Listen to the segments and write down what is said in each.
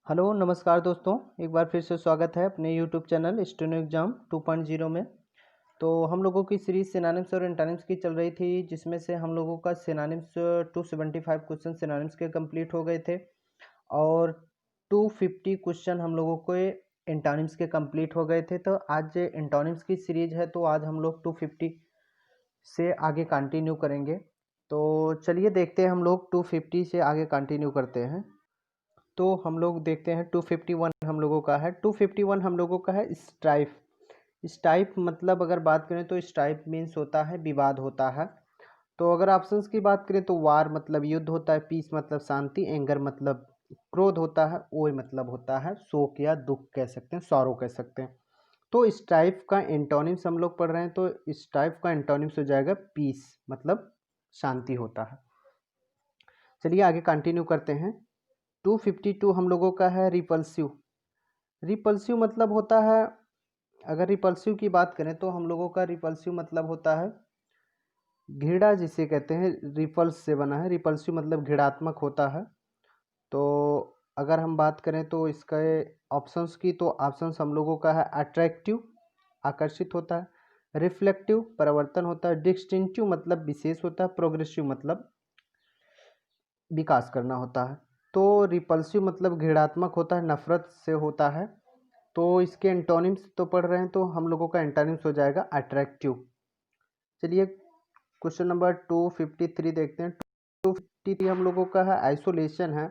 Hello नमस्कार दोस्तों, एक बार फिर से स्वागत है अपने यूट्यूब चैनल स्टेनो एग्जाम 2.0 में। तो हम लोगों की सीरीज सिनोनिम्स और एंटोनिम्स की चल रही थी, जिसमें से हम लोगों का सिनोनिम्स 275 क्वेश्चन सिनोनिम्स के कंप्लीट हो गए थे और 250 क्वेश्चन हम लोगों को एंटोनिम्स के कंप्लीट हो गए थे। तो आज एंटोनिम्स की सीरीज है, तो आज हम लोग 250 से आगे कंटिन्यू करेंगे। तो चलिए देखते हैं हम लोग 250 से आगे कंटिन्यू करते हैं। तो हम लोग देखते हैं 251 हम लोगों का है। 251 हम लोगों का है स्ट्राइफ। स्ट्राइफ मतलब अगर बात करें तो स्ट्राइफ मीन्स होता है विवाद होता है। तो अगर ऑप्शंस की बात करें तो वार मतलब युद्ध होता है, पीस मतलब शांति, एंगर मतलब क्रोध होता है, ओए मतलब होता है शोक या दुख कह सकते हैं, सॉरो कह सकते हैं। तो स्ट्राइफ का एंटोनिम्स हम लोग पढ़ रहे हैं, तो स्ट्राइफ का एंटोनिम्स हो जाएगा पीस, मतलब शांति होता है। चलिए आगे कंटिन्यू करते हैं। 252 हम लोगों का है रिपल्सिव। रिपल्सिव मतलब होता है, अगर रिपल्सिव की बात करें तो हम लोगों का रिपल्सिव मतलब होता है घृणा, जिसे कहते हैं रिपल्स से बना है। रिपल्सिव मतलब घृणात्मक होता है। तो अगर हम बात करें तो इसका ऑप्शंस की, तो ऑप्शंस हम लोगों का है अट्रैक्टिव, आकर्षित होता है, रिफ्लेक्टिव परिवर्तन होता है, डिस्टिंक्टिव मतलब विशेष होता है, प्रोग्रेसिव मतलब विकास करना होता है। तो रिपल्सिव मतलब घृणात्मक होता है, नफरत से होता है। तो इसके एंटोनिम्स तो पढ़ रहे हैं, तो हम लोगों का एंटोनिम्स हो जाएगा अट्रैक्टिव। चलिए क्वेश्चन नंबर 253 देखते हैं। 253 हम लोगों का है आइसोलेशन है।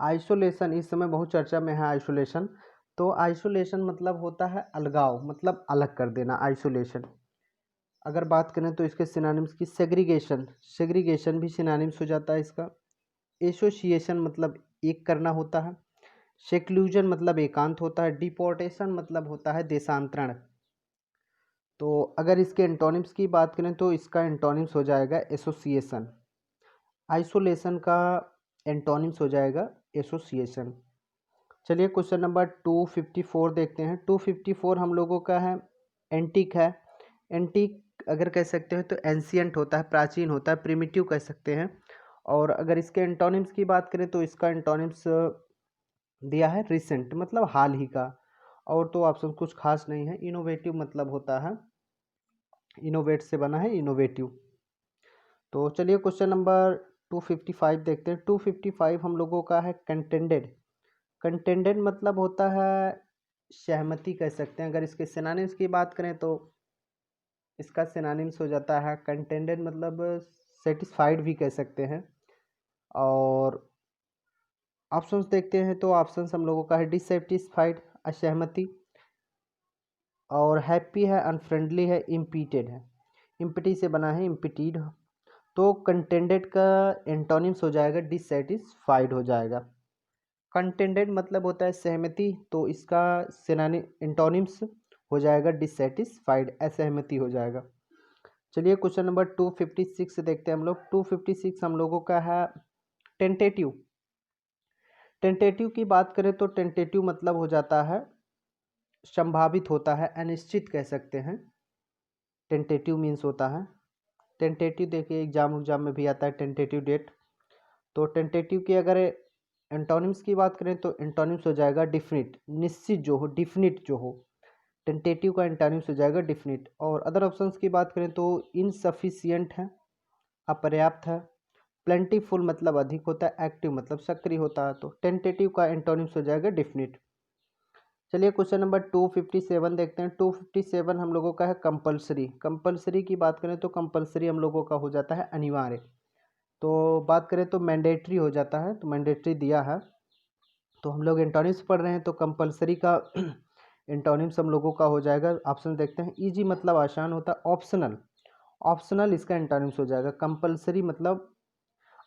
आइसोलेशन इस समय बहुत चर्चा में है आइसोलेशन। तो आइसोलेशन मतलब होता है अलगाव, मतलब अलग कर देना, आइसोलेशन। अगर बात करें तो इसके सिनोनिम्स की सेग्रीगेशन, सेग्रीगेशन भी सिनोनिम्स हो जाता है इसका। एसोसिएशन मतलब एक करना होता है। सेक्लूजन मतलब एकांत होता है। डिपोर्टेशन मतलब होता है देशांतरण। तो अगर इसके एंटोनिम्स की बात करें तो इसका एंटोनिम्स हो जाएगा एसोसिएशन। आइसोलेशन का एंटोनिम्स हो जाएगा एसोसिएशन। चलिए क्वेश्चन नंबर 254 देखते हैं। 254 हम लोगों का है एंटीक है। एंटीक अगर कह सकते हैं तो एंशियंट होता है, प्राचीन होता है, प्रिमिटिव कह सकते हैं। और अगर इसके एंटोनिम्स की बात करें तो इसका एंटोनिम्स दिया है रिसेंट, मतलब हाल ही का। और तो ऑप्शन कुछ खास नहीं है। इनोवेटिव मतलब होता है, इनोवेट से बना है, इनोवेटिव। तो चलिए क्वेश्चन नंबर 255 देखते हैं। 255 हम लोगों का है कंटेंडेड। कंटेंडेड मतलब होता है सहमति कह सकते हैं। अगर इसके सिनोनिम्स की बात करें तो इसका सिनोनिम्स हो जाता है कंटेंडेड मतलब सेटिस्फाइड भी कह सकते हैं। और ऑप्शंस देखते हैं तो ऑप्शंस हम लोगों का है डिससेटिस्फाइड असहमति, और हैप्पी है, अनफ्रेंडली है, इम्पीटेड है। इम्पिटी से बना है, इम्पिटीड। तो कंटेंडेड का एंटोनिम्स हो जाएगा डिससेटिस्फाइड हो जाएगा। कंटेंडेड मतलब होता है सहमति, तो इसका सिनोनिम एंटोनिम्स हो जाएगा डिससेटिस्फाइड, असहमति हो जाएगा। चलिए क्वेश्चन नंबर 256 देखते हैं हम लोग। 256 हम लोगों का है टेंटेटिव। टेंटेटिव की बात करें तो टेंटेटिव मतलब हो जाता है संभावित होता है, अनिश्चित कह सकते हैं। टेंटेटिव मीन्स होता है टेंटेटिव। देखिए एग्जाम में भी आता है टेंटेटिव डेट। तो टेंटेटिव की अगर एंटोनिम्स की बात करें तो एंटोनिम्स हो जाएगा डिफिनिट, निश्चित जो हो, डिफिनिट जो हो। टेंटेटिव का एंटोनिम्स हो जाएगा डिफिनिट। और अदर ऑप्शंस की बात करें तो इनसफिशियंट है, अपर्याप्त है, प्लेंटीफुल मतलब अधिक होता है, एक्टिव मतलब सक्रिय होता है। तो टेंटेटिव का एंटोनिम्स हो जाएगा डिफिनिट। चलिए क्वेश्चन नंबर 257 देखते हैं। 257 हम लोगों का है कंपलसरी। कंपलसरी की बात करें तो कंपलसरी हम लोगों का हो जाता है अनिवार्य। तो बात करें तो मैंडेटरी हो जाता है, तो मैंडेटरी दिया है। तो हम लोग एंटोनिम्स पढ़ रहे हैं, तो कंपलसरी का एंटोनिम्स हम लोगों का हो जाएगा। ऑप्शन देखते हैं। इजी मतलब आसान होता है, ऑप्शनल, ऑप्शनल इसका एंटोनिम्स हो जाएगा। कंपलसरी मतलब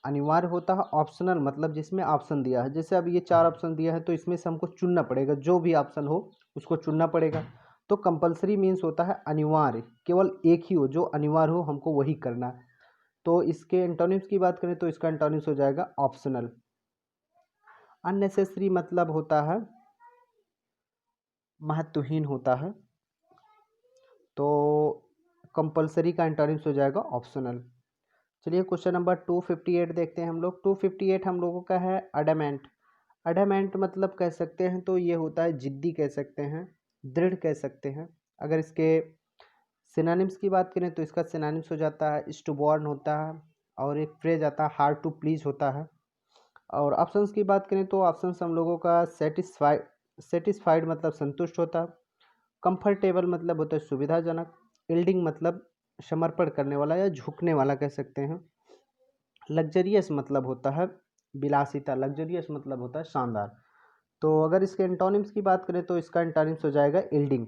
अनिवार्य होता है, ऑप्शनल मतलब जिसमें ऑप्शन दिया है। जैसे अब ये 4 ऑप्शन दिया है, तो इसमें से हमको चुनना पड़ेगा, जो भी ऑप्शन हो उसको चुनना पड़ेगा। तो कंपलसरी मीन्स होता है अनिवार्य, केवल एक ही हो, जो अनिवार्य हो हमको वही करना है। तो इसके एंटोनिम्स की बात करें तो इसका एंटोनिम्स हो जाएगा ऑप्शनल। अननेसेसरी मतलब होता है महत्वहीन होता है। तो कंपलसरी का एंटोनिम्स हो जाएगा ऑप्शनल। चलिए क्वेश्चन नंबर 258 देखते हैं हम लोग। 258 हम लोगों का है अडमेंट। अडैमेंट मतलब कह सकते हैं तो ये होता है जिद्दी कह सकते हैं, दृढ़ कह सकते हैं। अगर इसके सिनोनिम्स की बात करें तो इसका सिनोनिम्स हो जाता है स्टूबॉर्न होता है, और एक फ्रेज आता है हार्ड टू प्लीज होता है। और ऑप्शंस की बात करें तो ऑप्शंस हम लोगों का सेटिस्फाइड मतलब संतुष्ट होता है, कंफर्टेबल मतलब होता है सुविधाजनक, यील्डिंग मतलब समर्पण करने वाला या झुकने वाला कह सकते हैं, लग्जरियस मतलब होता है विलासिता, लग्जरियस मतलब होता है शानदार। तो अगर इसके एंटोनिम्स की बात करें तो इसका एंटोनिम्स हो जाएगा यील्डिंग।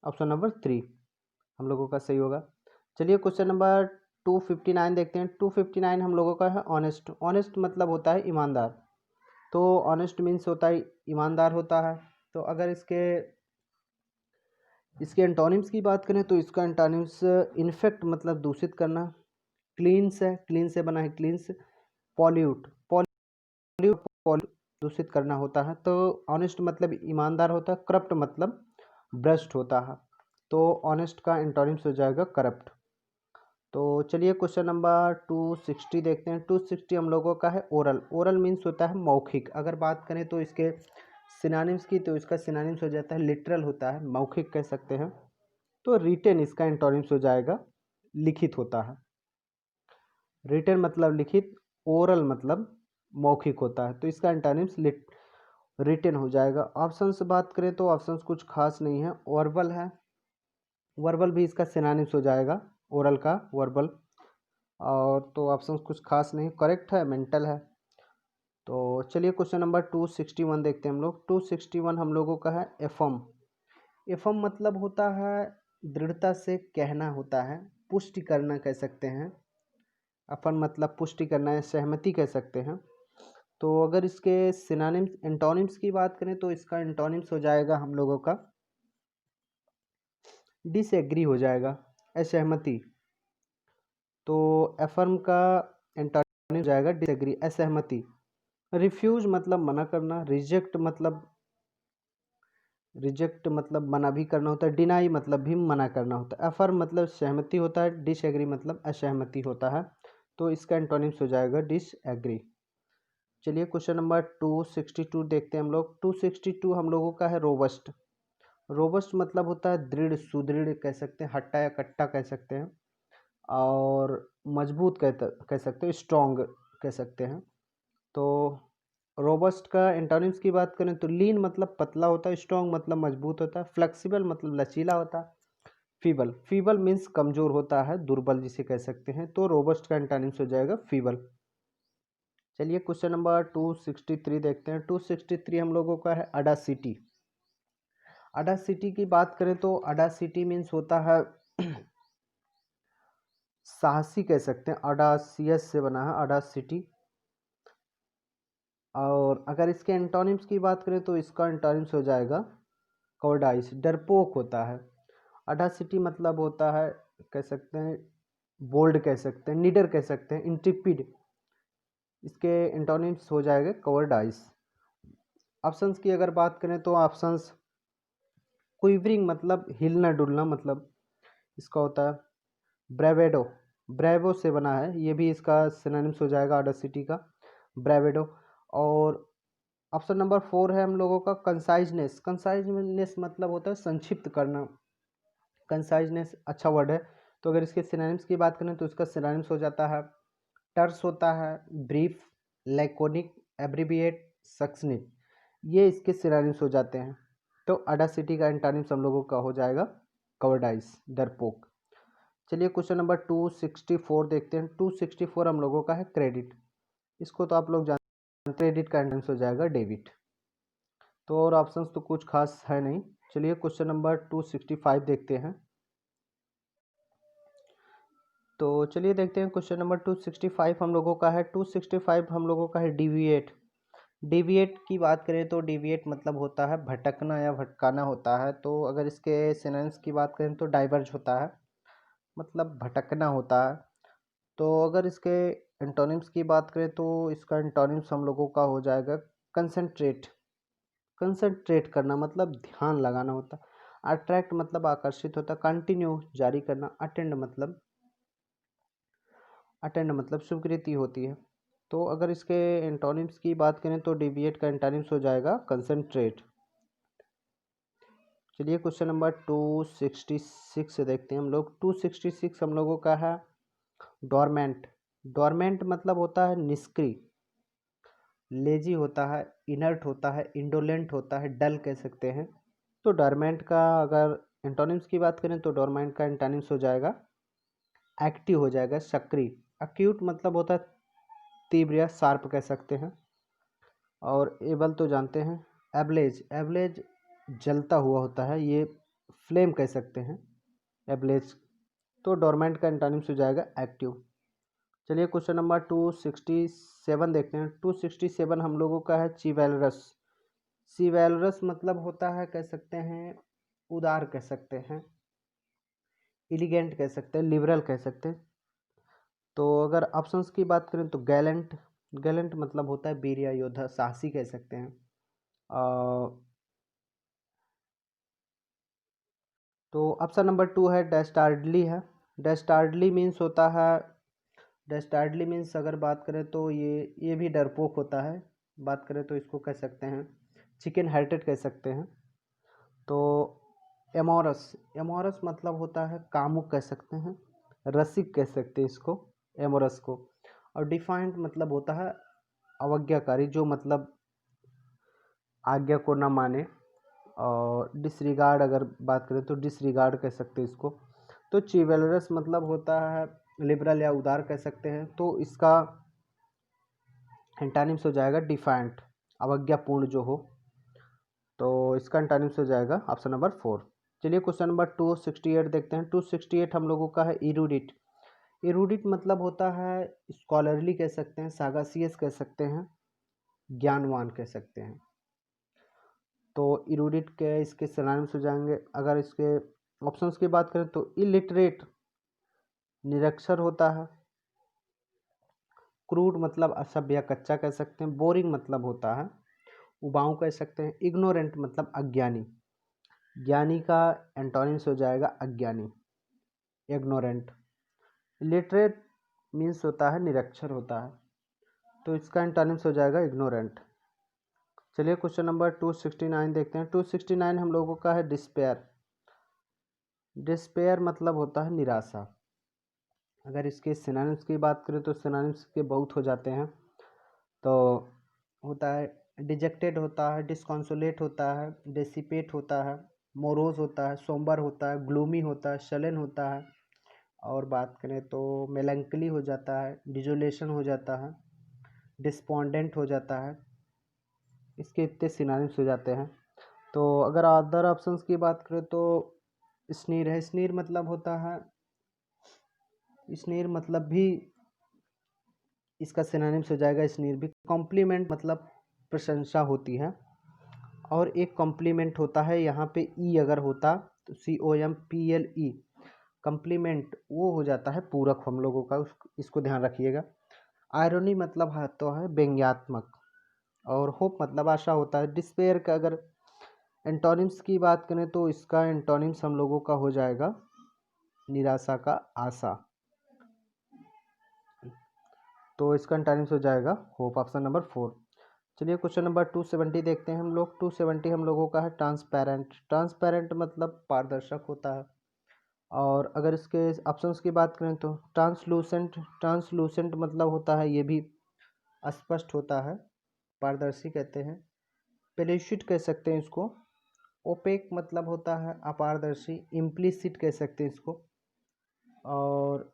ऑप्शन नंबर 3 हम लोगों का सही होगा। चलिए क्वेश्चन नंबर 259 देखते हैं। 259 हम लोगों का है ऑनेस्ट। ऑनेस्ट मतलब होता है ईमानदार, तो ऑनेस्ट मीन्स होता है ईमानदार होता है। तो अगर इसके एंटोनिम्स की बात करें तो इसका एंटोनिम्स इन्फेक्ट मतलब दूषित करना, क्लींस है, क्लीन से बना है क्लींस, पॉल्यूट पॉल्यूट दूषित करना होता है। तो ऑनेस्ट मतलब ईमानदार होता है, करप्ट मतलब भ्रष्ट होता है। तो ऑनेस्ट का एंटोनिम्स हो जाएगा करप्ट। तो चलिए क्वेश्चन नंबर 260 देखते हैं। 260 हम लोगों का है ओरल। ओरल मीन्स होता है मौखिक। अगर बात करें तो इसके सिनोनिम्स की तो इसका सिनोनिम्स हो जाता है लिटरल होता है, मौखिक कह सकते हैं। तो रिटेन इसका एंटोनिम्स हो जाएगा लिखित होता है। रिटेन मतलब लिखित, ओरल मतलब मौखिक होता है, तो इसका एंटोनिम्स रिटेन हो जाएगा। ऑप्शन से बात करें तो ऑप्शंस कुछ खास नहीं है। वर्बल है, वर्बल भी इसका सिनोनिम्स हो जाएगा ओरल का वर्बल। और तो ऑप्शंस कुछ खास नहीं, करेक्ट है मेंटल है। तो चलिए क्वेश्चन नंबर 261 देखते हैं हम लोग। 261 हम लोगों का है एफर्म। एफर्म मतलब होता है दृढ़ता से कहना होता है, पुष्टि करना कह सकते हैं। अपन मतलब पुष्टि करना है, सहमति कह सकते हैं। तो अगर इसके सिनोनिम्स एंटोनिम्स की बात करें तो इसका एंटोनिम्स हो जाएगा हम लोगों का डिसएग्री हो जाएगा, असहमति। तो एफर्म का एंटोनिम हो जाएगा डिसएग्री, असहमति। रिफ्यूज मतलब मना करना, रिजेक्ट मतलब मना भी करना होता है, डिनाई मतलब भी मना करना होता है। अफर्म मतलब सहमति होता है, डिसएग्री मतलब असहमति होता है। तो इसका एंटोनिम्स हो जाएगा डिसएग्री। चलिए क्वेश्चन नंबर 262 देखते हैं हम लोग। 262 हम लोगों का है रोबस्ट। रोबस्ट मतलब होता है दृढ़, सुदृढ़ कह सकते हैं, हट्टा या कट्टा कह सकते हैं, और मजबूत कह सकते हैं, स्ट्रॉन्ग कह सकते हैं। तो रोबस्ट का एंटोनिम्स की बात करें तो लीन मतलब पतला होता है, स्ट्रॉन्ग मतलब मजबूत होता है, फ्लेक्सिबल मतलब लचीला होता है, फीबल फीबल मीन्स कमजोर होता है, दुर्बल जिसे कह सकते हैं। तो रोबस्ट का एंटोनिम्स हो जाएगा फीबल। चलिए क्वेश्चन नंबर 263 देखते हैं। 263 हम लोगों का है अडासिटी। अडासिटी की बात करें तो अडासिटी मीन्स होता है साहसी कह सकते हैं, अडासियस से बना है अडासिटी। और अगर इसके एंटोनिम्स की बात करें तो इसका एंटोनिम्स हो जाएगा कॉवर्डाइस, डरपोक होता है। अडासिटी मतलब होता है कह सकते हैं बोल्ड कह सकते हैं, निडर कह सकते हैं, इंट्रिपिड। इसके एंटोनिम्स हो जाएगा कॉवर्डाइस। ऑप्शंस की अगर बात करें तो ऑप्शंस क्विवरिंग मतलब हिलना डुलना मतलब इसका होता है, ब्रेवेडो, ब्रेवो से बना है, ये भी इसका सिनोनिम्स हो जाएगा ऑडेसिटी का, ब्रेवेडो। और ऑप्शन नंबर 4 है हम लोगों का कंसाइजनेस। कंसाइजनेस मतलब होता है संक्षिप्त करना, कंसाइजनेस अच्छा वर्ड है। तो अगर इसके सिनोनिम्स की बात करें तो इसका सिनोनिम्स हो जाता है टर्स होता है, ब्रीफ, लैकोनिक, एब्रीविएट, सक्सनिट। ये इसके सिनोनिम्स हो जाते हैं। तो अडासिटी का एंटोनिम्स हम लोगों का हो जाएगा कवर्डाइस, डरपोक। चलिए क्वेश्चन नंबर 264 देखते हैं। 264 हम लोगों का है क्रेडिट। इसको तो आप लोग जानते हैं, क्रेडिट का एंटोनिम्स हो जाएगा डेबिट। तो और ऑप्शंस तो कुछ खास है नहीं। चलिए क्वेश्चन नंबर 265 देखते हैं। तो चलिए देखते हैं क्वेश्चन नंबर 265 हम लोगों का है। 265 हम लोगों का है डिविएट। डिविएट की बात करें तो डिविएट मतलब होता है भटकना या भटकाना होता है। तो अगर इसके सिनोनिम्स की बात करें तो डाइवर्ज होता है, मतलब भटकना होता है। तो अगर इसके एंटोनिम्स की बात करें तो इसका एंटोनिम्स हम लोगों का हो जाएगा कंसंट्रेट। कंसंट्रेट करना मतलब ध्यान लगाना होता है। अट्रैक्ट मतलब आकर्षित होता है, कंटिन्यू जारी करना, अटेंड मतलब स्वीकृति होती है। तो अगर इसके एंटोनिम्स की बात करें तो डिविएट का एंटोनिम्स हो जाएगा कंसंट्रेट। चलिए क्वेश्चन नंबर 266 से देखते हैं हम लोग। 266 हम लोगों का है डोरमेंट। डोरमेंट मतलब होता है निष्क्रिय, लेजी होता है, इनर्ट होता है, इंडोलेंट होता है, डल कह सकते हैं। तो डोरमेंट का अगर एंटोनिम्स की बात करें तो डोरमेंट का एंटोनिम्स हो जाएगा एक्टिव, हो जाएगा सक्रिय। अक्यूट मतलब होता है तीव्र या शार्प कह सकते हैं। और एबल तो जानते हैं। एबलेज, एबलेज जलता हुआ होता है, ये फ्लेम कह सकते हैं एबलेज। तो डोरमेंट का एंटोनिम्स हो जाएगा एक्टिव। चलिए क्वेश्चन नंबर 267 देखते हैं। 267 हम लोगों का है चिवैलरस। चिवैलरस मतलब होता है कह सकते हैं उदार कह सकते हैं, एलिगेंट कह सकते हैं, लिबरल कह सकते हैं। तो अगर ऑप्शंस की बात करें तो गैलेंट, गैलेंट मतलब होता है वीर या योद्धा, साहसी कह सकते हैं। तो ऑप्शन नंबर 2 है डेस्टार्डली है। डेस्टार्डली मीन्स होता है, डेस्टार्डली मीन्स अगर बात करें तो ये भी डरपोक होता है। बात करें तो इसको कह सकते हैं चिकन हार्टेड कह सकते हैं। तो एमोरस, एमोरस मतलब होता है कामुक कह सकते हैं, रसिक कह सकते हैं इसको, एमोरस को। और डिफाइंट मतलब होता है अवज्ञाकारी, जो मतलब आज्ञा को न माने। और डिसरिगार्ड अगर बात करें तो डिसरिगार्ड कह सकते हैं इसको। तो चिवेलरस मतलब होता है लिबरल या उदार कह सकते हैं। तो इसका एंटानिम्स हो जाएगा डिफाइंट, अवज्ञापूर्ण जो हो। तो इसका एंटानिम्स हो जाएगा ऑप्शन नंबर 4। चलिए क्वेश्चन नंबर 268 देखते हैं। 268 हम लोगों का है इरूडिट। इरूडिट मतलब होता है स्कॉलरली कह सकते हैं, सागासियस कह सकते हैं, ज्ञानवान कह सकते हैं। तो इरूडिट के इसके सिनोनिम्स हो जाएंगे। अगर इसके ऑप्शंस की बात करें तो इलिटरेट निरक्षर होता है, क्रूड मतलब असभ्य या कच्चा कह सकते हैं, बोरिंग मतलब होता है उबाऊ कह सकते हैं, इग्नोरेंट मतलब अज्ञानी। ज्ञानी का एंटोनिम्स हो जाएगा अज्ञानी, इग्नोरेंट। लिटरेट मीन्स होता है निरक्षर होता है, तो इसका एंटोनिम्स हो जाएगा इग्नोरेंट। चलिए क्वेश्चन नंबर 269 देखते हैं। 269 हम लोगों का है डिस्पेयर। डिस्पेयर मतलब होता है निराशा। अगर इसके सिनोनिम्स की बात करें तो सिनोनिम्स के बहुत हो जाते हैं। तो होता है डिजेक्टेड होता है, डिस्कॉन्सोलेट होता है, डेसिपेट होता है, मोरोज होता है, सोम्बर होता है, ग्लूमी होता है, शलन होता है। और बात करें तो मेलंकली हो जाता है, डिजोलेशन हो जाता है, डिस्पोंडेंट हो जाता है। इसके इतने सिनोनिम्स हो जाते हैं। तो अगर अदर ऑप्शंस की बात करें तो स्नीर है। स्नीर मतलब होता है, स्नीर मतलब भी इसका सिनोनिम्स हो जाएगा स्नीर भी कॉम्प्लीमेंट मतलब प्रशंसा होती है। और एक कॉम्प्लीमेंट होता है यहाँ पे ई अगर होता तो COMPLE कॉम्प्लीमेंट वो हो जाता है पूरक हम लोगों का, इसको ध्यान रखिएगा। आयरनी मतलब है तो है व्यंग्यात्मक। और होप मतलब आशा होता है। डिस्पेयर का अगर एंटोनिम्स की बात करें तो इसका एंटोनिम्स हम लोगों का हो जाएगा निराशा का आशा। तो इसका एंटोनिम्स हो जाएगा होप, ऑप्शन नंबर 4। चलिए क्वेश्चन नंबर 270 देखते हैं हम लोग। 270 हम लोगों का है ट्रांसपेरेंट। ट्रांसपेरेंट मतलब पारदर्शक होता है। और अगर इसके ऑप्शंस की बात करें तो ट्रांसलूसेंट, ट्रांसलूसेंट मतलब होता है ये भी अस्पष्ट होता है, पारदर्शी कहते हैं। पेल्यूसिट कह सकते हैं इसको। ओपेक मतलब होता है अपारदर्शी, इम्प्लिसिट कह सकते हैं इसको। और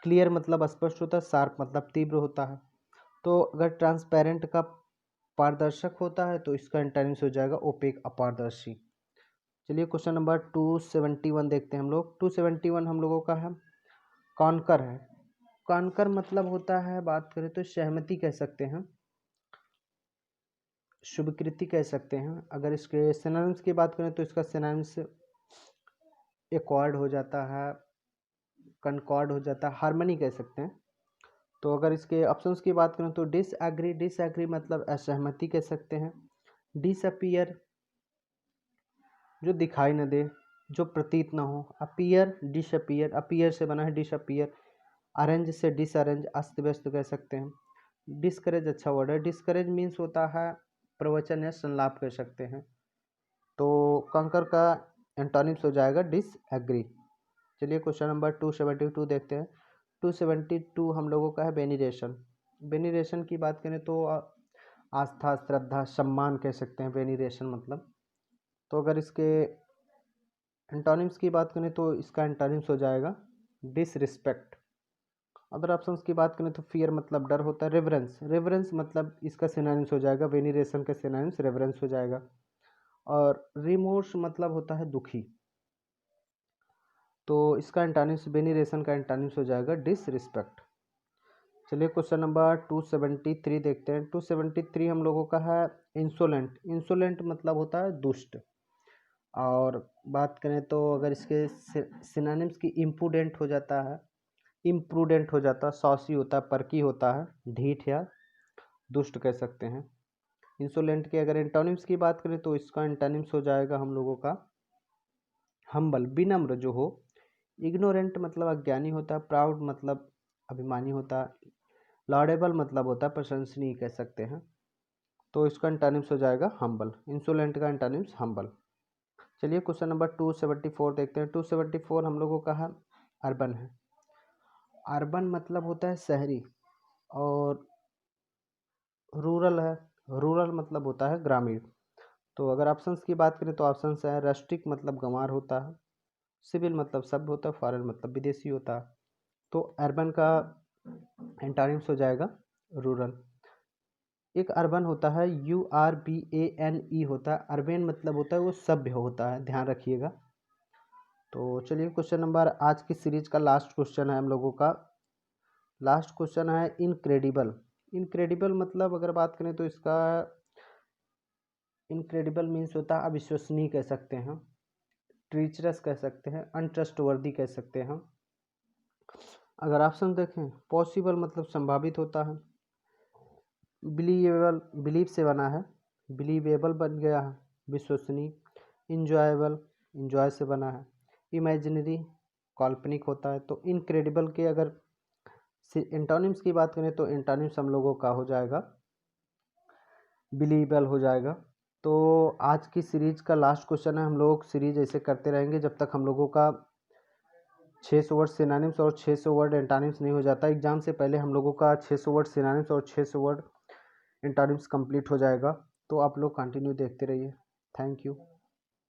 क्लियर मतलब स्पष्ट होता है, शार्प मतलब तीव्र होता है। तो अगर ट्रांसपेरेंट का पारदर्शक होता है तो इसका एंटोनिम्स हो जाएगा ओपेक, अपारदर्शी। चलिए क्वेश्चन नंबर 271 देखते हैं हम लोग। 271 हम लोगों का है कॉन्कर है। कॉन्कर मतलब होता है बात करें तो सहमति कह सकते हैं, शुभकृति कह सकते हैं। अगर इसके सिनोनिम्स की बात करें तो इसका सिनोनिम्स एकॉर्ड हो जाता है, कनकॉर्ड हो जाता है, हार्मनी कह सकते हैं। तो अगर इसके ऑप्शंस की बात करें तो डिसएग्री, डिसएग्री मतलब असहमति कह सकते हैं। डिसअपियर जो दिखाई न दे, जो प्रतीत ना हो। अपीयर, डिसअपियर, अपीयर से बना है डिसअपियर। अरेंज से डिसअरेंज, अस्त व्यस्त कह सकते हैं। डिस्करेज अच्छा वर्ड है। डिस्करेज मीन्स होता है प्रवचन या संलाप कह सकते हैं। तो कंकर का एंटोनिम्स हो जाएगा डिसएग्री। चलिए क्वेश्चन नंबर 272 देखते हैं। 272 हम लोगों का है वेनिरेशन। वेनिरेशन की बात करें तो आस्था, श्रद्धा, सम्मान कह सकते हैं वेनिरेशन मतलब। तो अगर इसके एंटोनिम्स की बात करें तो इसका एंटोनिम्स हो जाएगा डिसरिस्पेक्ट। अदर ऑप्शंस की बात करें तो फियर मतलब डर होता है। रेवरेंस, रेवरेंस मतलब इसका सिनोनिम्स हो जाएगा, वेनिरेशन का सिनोनिम्स रेवरेंस हो जाएगा। और रिमोर्स मतलब होता है दुखी, तो इसका एंटोनिम्स वेनिरेशन का एंटोनिम्स हो जाएगा डिसरिस्पेक्ट। चलिए क्वेश्चन नंबर 273 देखते हैं। 273 हम लोगों का है इंसोलेंट। इंसोलेंट मतलब होता है दुष्ट। और बात करें तो अगर इसके सिनोनिम्स की इम्प्रूडेंट हो जाता है, इम्प्रूडेंट हो जाता है, सॉसी होता है, परकी होता है, ढीठ या दुष्ट कह सकते हैं। इंसोलेंट के अगर एंटोनिम्स की बात करें तो इसका एंटोनिम्स हो जाएगा हम लोगों का हम्बल, विनम्र जो हो। इग्नोरेंट मतलब अज्ञानी होता है। प्राउड मतलब अभिमानी होता है। लॉडेबल मतलब होता है प्रशंसनीय कह सकते हैं। तो इसका एंटोनिम्स हो जाएगा हम्बल। इंसोलेंट का एंटोनिम्स हम्बल। चलिए क्वेश्चन नंबर 274 देखते हैं। 274 हम लोगों का है अर्बन है। अर्बन मतलब होता है शहरी, और रूरल है। रूरल मतलब होता है ग्रामीण। तो अगर ऑप्शंस की बात करें तो ऑप्शंस है रस्टिक मतलब गंवार होता है, सिविल मतलब सभ्य होता है, फॉरेन मतलब विदेशी होता है। तो अर्बन का एंटोनिम्स हो जाएगा रूरल। एक अर्बन होता है URBANE होता है। अर्बन मतलब होता है वो सभ्य होता है, ध्यान रखिएगा। तो चलिए क्वेश्चन नंबर, आज की सीरीज का लास्ट क्वेश्चन है हम लोगों का। लास्ट क्वेश्चन है इनक्रेडिबल। इनक्रेडिबल मतलब अगर बात करें तो इसका इनक्रेडिबल मीन्स होता है अविश्वसनीय कह सकते हैं, ट्रीचरस कह सकते हैं, अनट्रस्टवर्दी कह सकते हैं। अगर ऑप्शन देखें, पॉसिबल मतलब संभावित होता है, बिलीवेबल बिलीव से बना है, बिलीवेबल बन गया है, विश्वसनीय, इंजॉयबल इंजॉय से बना है, इमेजिनरी काल्पनिक होता है। तो इनक्रेडिबल के अगर एंटोनिम्स की बात करें तो एंटोनिम्स हम लोगों का हो जाएगा बिलीवेबल हो जाएगा। तो आज की सीरीज का लास्ट क्वेश्चन है। हम लोग सीरीज ऐसे करते रहेंगे जब तक हम लोगों का 600 वर्ड सिनोनिम्स और 600 वर्ड एंटोनिम्स नहीं हो जाता। एग्जाम से पहले हम लोगों का 600 वर्ड सिनोनिम्स और 600 वर्ड एंटोनिम्स कंप्लीट हो जाएगा। तो आप लोग कंटिन्यू देखते रहिए। Thank you.